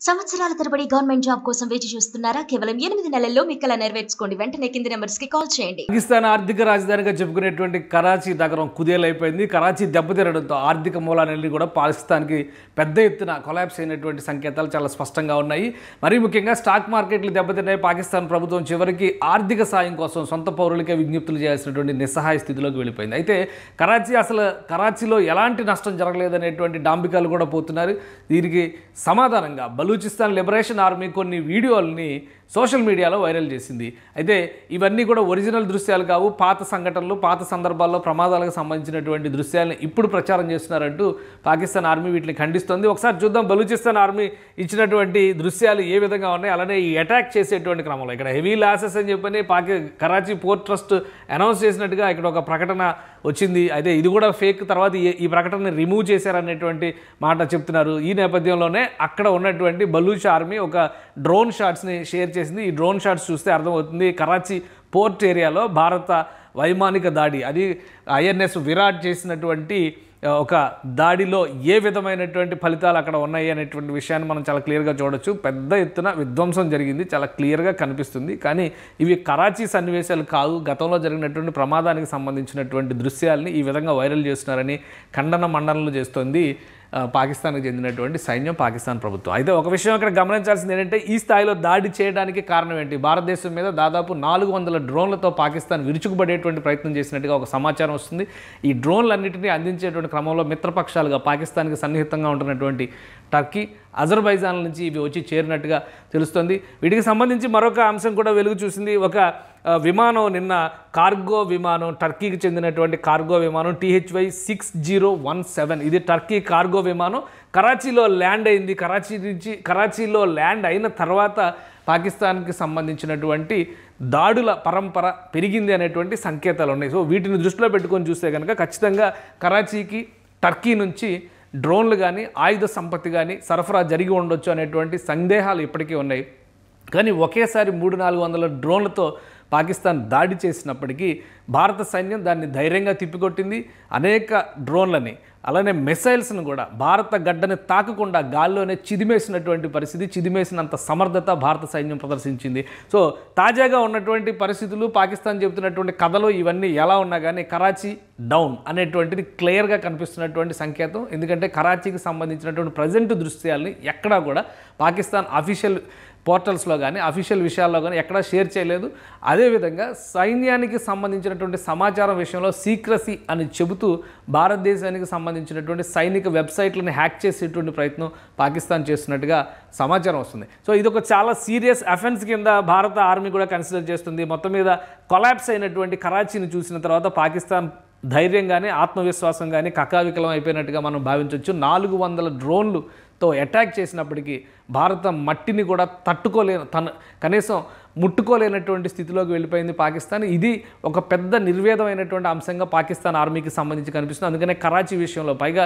సంవత్సరాల తరబడి government job కోసం వేచి చూస్తున్నారా? కేవలం 8 నెలల్లో మీ కల నెరవేర్చుకోండి. వెంటనే కింది నెంబర్స్ కి కాల్ చేయండి. పాకిస్తాన్ ఆర్థిక రాజధానిగా చెప్పుకునేటువంటి కరాచీ నగరం కుదేలైపోయింది. కరాచీ దెబ్బతినడంతో ఆర్థిక మూలాలన్నీ కూడా పాకిస్తాన్కి పెద్ద ఎత్తున కొలాప్స్ అయినటువంటి సంకేతాలు చాలా స్పష్టంగా ఉన్నాయి. మరీ ముఖ్యంగా స్టాక్ మార్కెట్లు దెబ్బతిన్నాయి. పాకిస్తాన్ ప్రభుత్వం చివరికి ఆర్థిక సాయం కోసం సొంత పౌరులకే విజ్ఞప్తులు చేయాల్సినటువంటి నిస్సహాయ స్థితిలోకి వెళ్ళిపోయింది. అయితే కరాచీలో ఎలాంటి నష్టం జరగలేదనేటువంటి డాంబికాలు కూడా పోతున్నారు. దీనికి సమాధానంగా బలూచిస్తాన్ లిబరేషన్ ఆర్మీ కొన్ని వీడియోల్ని సోషల్ మీడియాలో వైరల్ చేసింది. అయితే ఇవన్నీ కూడా ఒరిజినల్ దృశ్యాలు కావు, పాత సంఘటనలు, పాత సందర్భాల్లో ప్రమాదాలకు సంబంధించినటువంటి దృశ్యాలను ఇప్పుడు ప్రచారం చేస్తున్నారంటూ పాకిస్తాన్ ఆర్మీ వీటిని ఖండిస్తోంది. ఒకసారి చూద్దాం బలూచిస్తాన్ ఆర్మీ ఇచ్చినటువంటి దృశ్యాలు ఏ విధంగా ఉన్నాయి. అలానే ఈ అటాక్ చేసేటువంటి క్రమంలో ఇక్కడ హెవీ లాసెస్ అని చెప్పని కరాచీ పోర్ట్ ట్రస్ట్ అనౌన్స్ చేసినట్టుగా ఇక్కడ ఒక ప్రకటన వచ్చింది. అయితే ఇది కూడా ఫేక్, తర్వాత ఈ ప్రకటనని రిమూవ్ చేశారనేటువంటి మాట చెప్తున్నారు. ఈ నేపథ్యంలోనే అక్కడ ఉన్నటువంటి బలూచ్ ఆర్మీ ఒక డ్రోన్ షాట్స్ని షేర్ చేసింది. ఈ డ్రోన్ షాట్స్ చూస్తే అర్థమవుతుంది కరాచీ పోర్ట్ ఏరియాలో భారత వైమానిక దాడి, అది ఐఎన్ఎస్ విరాట్ చేసినటువంటి ఒక దాడిలో ఏ విధమైనటువంటి ఫలితాలు అక్కడ ఉన్నాయి అనేటువంటి విషయాన్ని మనం చాలా క్లియర్గా చూడొచ్చు. పెద్ద ఎత్తున విధ్వంసం జరిగింది, చాలా క్లియర్గా కనిపిస్తుంది. కానీ ఇవి కరాచీ సన్నివేశాలు కాదు, గతంలో జరిగినటువంటి ప్రమాదానికి సంబంధించినటువంటి దృశ్యాలని ఈ విధంగా వైరల్ చేస్తున్నారని ఖండన మండనలు చేస్తోంది పాకిస్తాన్కి చెందినటువంటి సైన్యం, పాకిస్తాన్ ప్రభుత్వం. అయితే ఒక విషయం ఇక్కడ గమనించాల్సింది ఏంటంటే ఈ స్థాయిలో దాడి చేయడానికి కారణం ఏంటి? భారతదేశం మీద దాదాపు 400 డ్రోన్లతో పాకిస్తాన్ విరుచుకుపడేటువంటి ప్రయత్నం చేసినట్టుగా ఒక సమాచారం వస్తుంది. ఈ డ్రోన్లన్నింటినీ అందించేటువంటి క్రమంలో మిత్రపక్షాలుగా పాకిస్తాన్కి సన్నిహితంగా ఉంటున్నటువంటి టర్కీ, అజర్బైజాన్ నుంచి ఇవి వచ్చి చేరినట్టుగా తెలుస్తుంది. వీటికి సంబంధించి మరొక అంశం కూడా వెలుగు చూసింది. ఒక విమానం నిన్న కార్గో విమానం, టర్కీకి చెందినటువంటి కార్గో విమానం THY 6017, ఇది టర్కీ కార్గో విమానం కరాచీలో ల్యాండ్ అయింది. కరాచీలో ల్యాండ్ అయిన తర్వాత పాకిస్తాన్కి సంబంధించినటువంటి దాడుల పరంపర పెరిగింది అనేటువంటి సంకేతాలు ఉన్నాయి. సో వీటిని దృష్టిలో పెట్టుకొని చూస్తే కనుక ఖచ్చితంగా కరాచీకి టర్కీ నుంచి డ్రోన్లు కానీ ఆయుధ సంపత్తి కానీ సరఫరా జరిగి ఉండొచ్చు అనేటువంటి సందేహాలు ఇప్పటికీ ఉన్నాయి. కానీ ఒకేసారి 300-400 డ్రోన్లతో పాకిస్తాన్ దాడి చేసినప్పటికీ భారత సైన్యం దాన్ని ధైర్యంగా తిప్పికొట్టింది. అనేక డ్రోన్లని అలానే మిసైల్స్ను కూడా భారత గడ్డని తాకకుండా గాల్లోనే చిదిమేసినటువంటి పరిస్థితి, చిదిమేసినంత సమర్థత భారత సైన్యం ప్రదర్శించింది. సో తాజాగా ఉన్నటువంటి పరిస్థితులు, పాకిస్తాన్ చెబుతున్నటువంటి కథలు ఇవన్నీ ఎలా ఉన్నా కానీ కరాచీ డౌన్ అనేటువంటిది క్లియర్గా కనిపిస్తున్నటువంటి సంకేతం. ఎందుకంటే కరాచీకి సంబంధించినటువంటి ప్రజెంట్ దృశ్యాలని ఎక్కడా కూడా పాకిస్తాన్ అఫీషియల్ పోర్టల్స్లో కానీ అఫీషియల్ విషయాల్లో కానీ ఎక్కడా షేర్ చేయలేదు. అదేవిధంగా సైన్యానికి సంబంధించినటువంటి సమాచారం విషయంలో సీక్రసీ అని చెబుతూ భారతదేశానికి సంబంధించినటువంటి సైనిక వెబ్సైట్లను హ్యాక్ చేసేటువంటి ప్రయత్నం పాకిస్తాన్ చేస్తున్నట్టుగా సమాచారం వస్తుంది. సో ఇది ఒక చాలా సీరియస్ అఫెన్స్ కింద భారత ఆర్మీ కూడా కన్సిడర్ చేస్తుంది. మొత్తం మీద కొలాప్స్ అయినటువంటి కరాచీని చూసిన తర్వాత పాకిస్తాన్ ధైర్యం కానీ ఆత్మవిశ్వాసం కానీ కకావికలం అయిపోయినట్టుగా మనం భావించవచ్చు. 400 డ్రోన్లుతో అటాక్ చేసినప్పటికీ భారత మట్టిని కూడా కనీసం ముట్టుకోలేనటువంటి స్థితిలోకి వెళ్ళిపోయింది పాకిస్తాన్. ఇది ఒక పెద్ద నిర్వేదమైనటువంటి అంశంగా పాకిస్తాన్ ఆర్మీకి సంబంధించి కనిపిస్తుంది. అందుకనే కరాచీ విషయంలో పైగా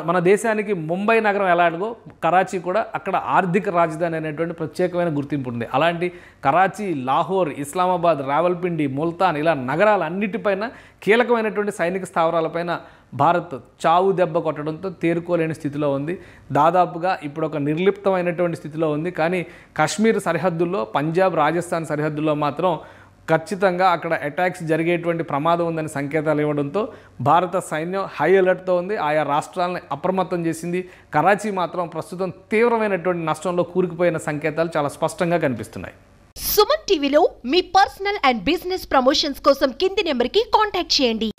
మన దేశానికి ముంబై నగరం ఎలాగో కరాచీ కూడా అక్కడ ఆర్థిక రాజధాని అనేటువంటి ప్రత్యేకమైన గుర్తింపు ఉంది. అలాంటి కరాచీ, లాహోర్, ఇస్లామాబాద్, రావల్పిండి, ముల్తాన్ ఇలా నగరాలన్నిటిపైన కీలకమైనటువంటి సైనిక స్థావరాలపైన భారత్ చావు దెబ్బ కొట్టడంతో తేరుకోలేని స్థితిలో ఉంది. దాదాపుగా ఇప్పుడు ఒక నిర్లిప్తమైనటువంటి స్థితిలో ఉంది. కానీ కాశ్మీర్ సరిహద్దుల్లో, పంజాబ్, రాజస్థాన్ సరిహద్దుల్లో మాత్రం ఖచ్చితంగా అక్కడ అటాక్స్ జరిగేటువంటి ప్రమాదం ఉందని సంకేతాలు ఇవ్వడంతో భారత సైన్యం హై అలర్ట్తో ఉంది. ఆయా రాష్ట్రాలను అప్రమత్తం చేసింది. కరాచీ మాత్రం ప్రస్తుతం తీవ్రమైనటువంటి నష్టంలో కూరుకుపోయిన సంకేతాలు చాలా స్పష్టంగా కనిపిస్తున్నాయి. సుమన్ టీవీలో మీ పర్సనల్ అండ్ బిజినెస్ ప్రమోషన్స్ కోసం కింది నెంబర్కి కాంటాక్ట్ చేయండి.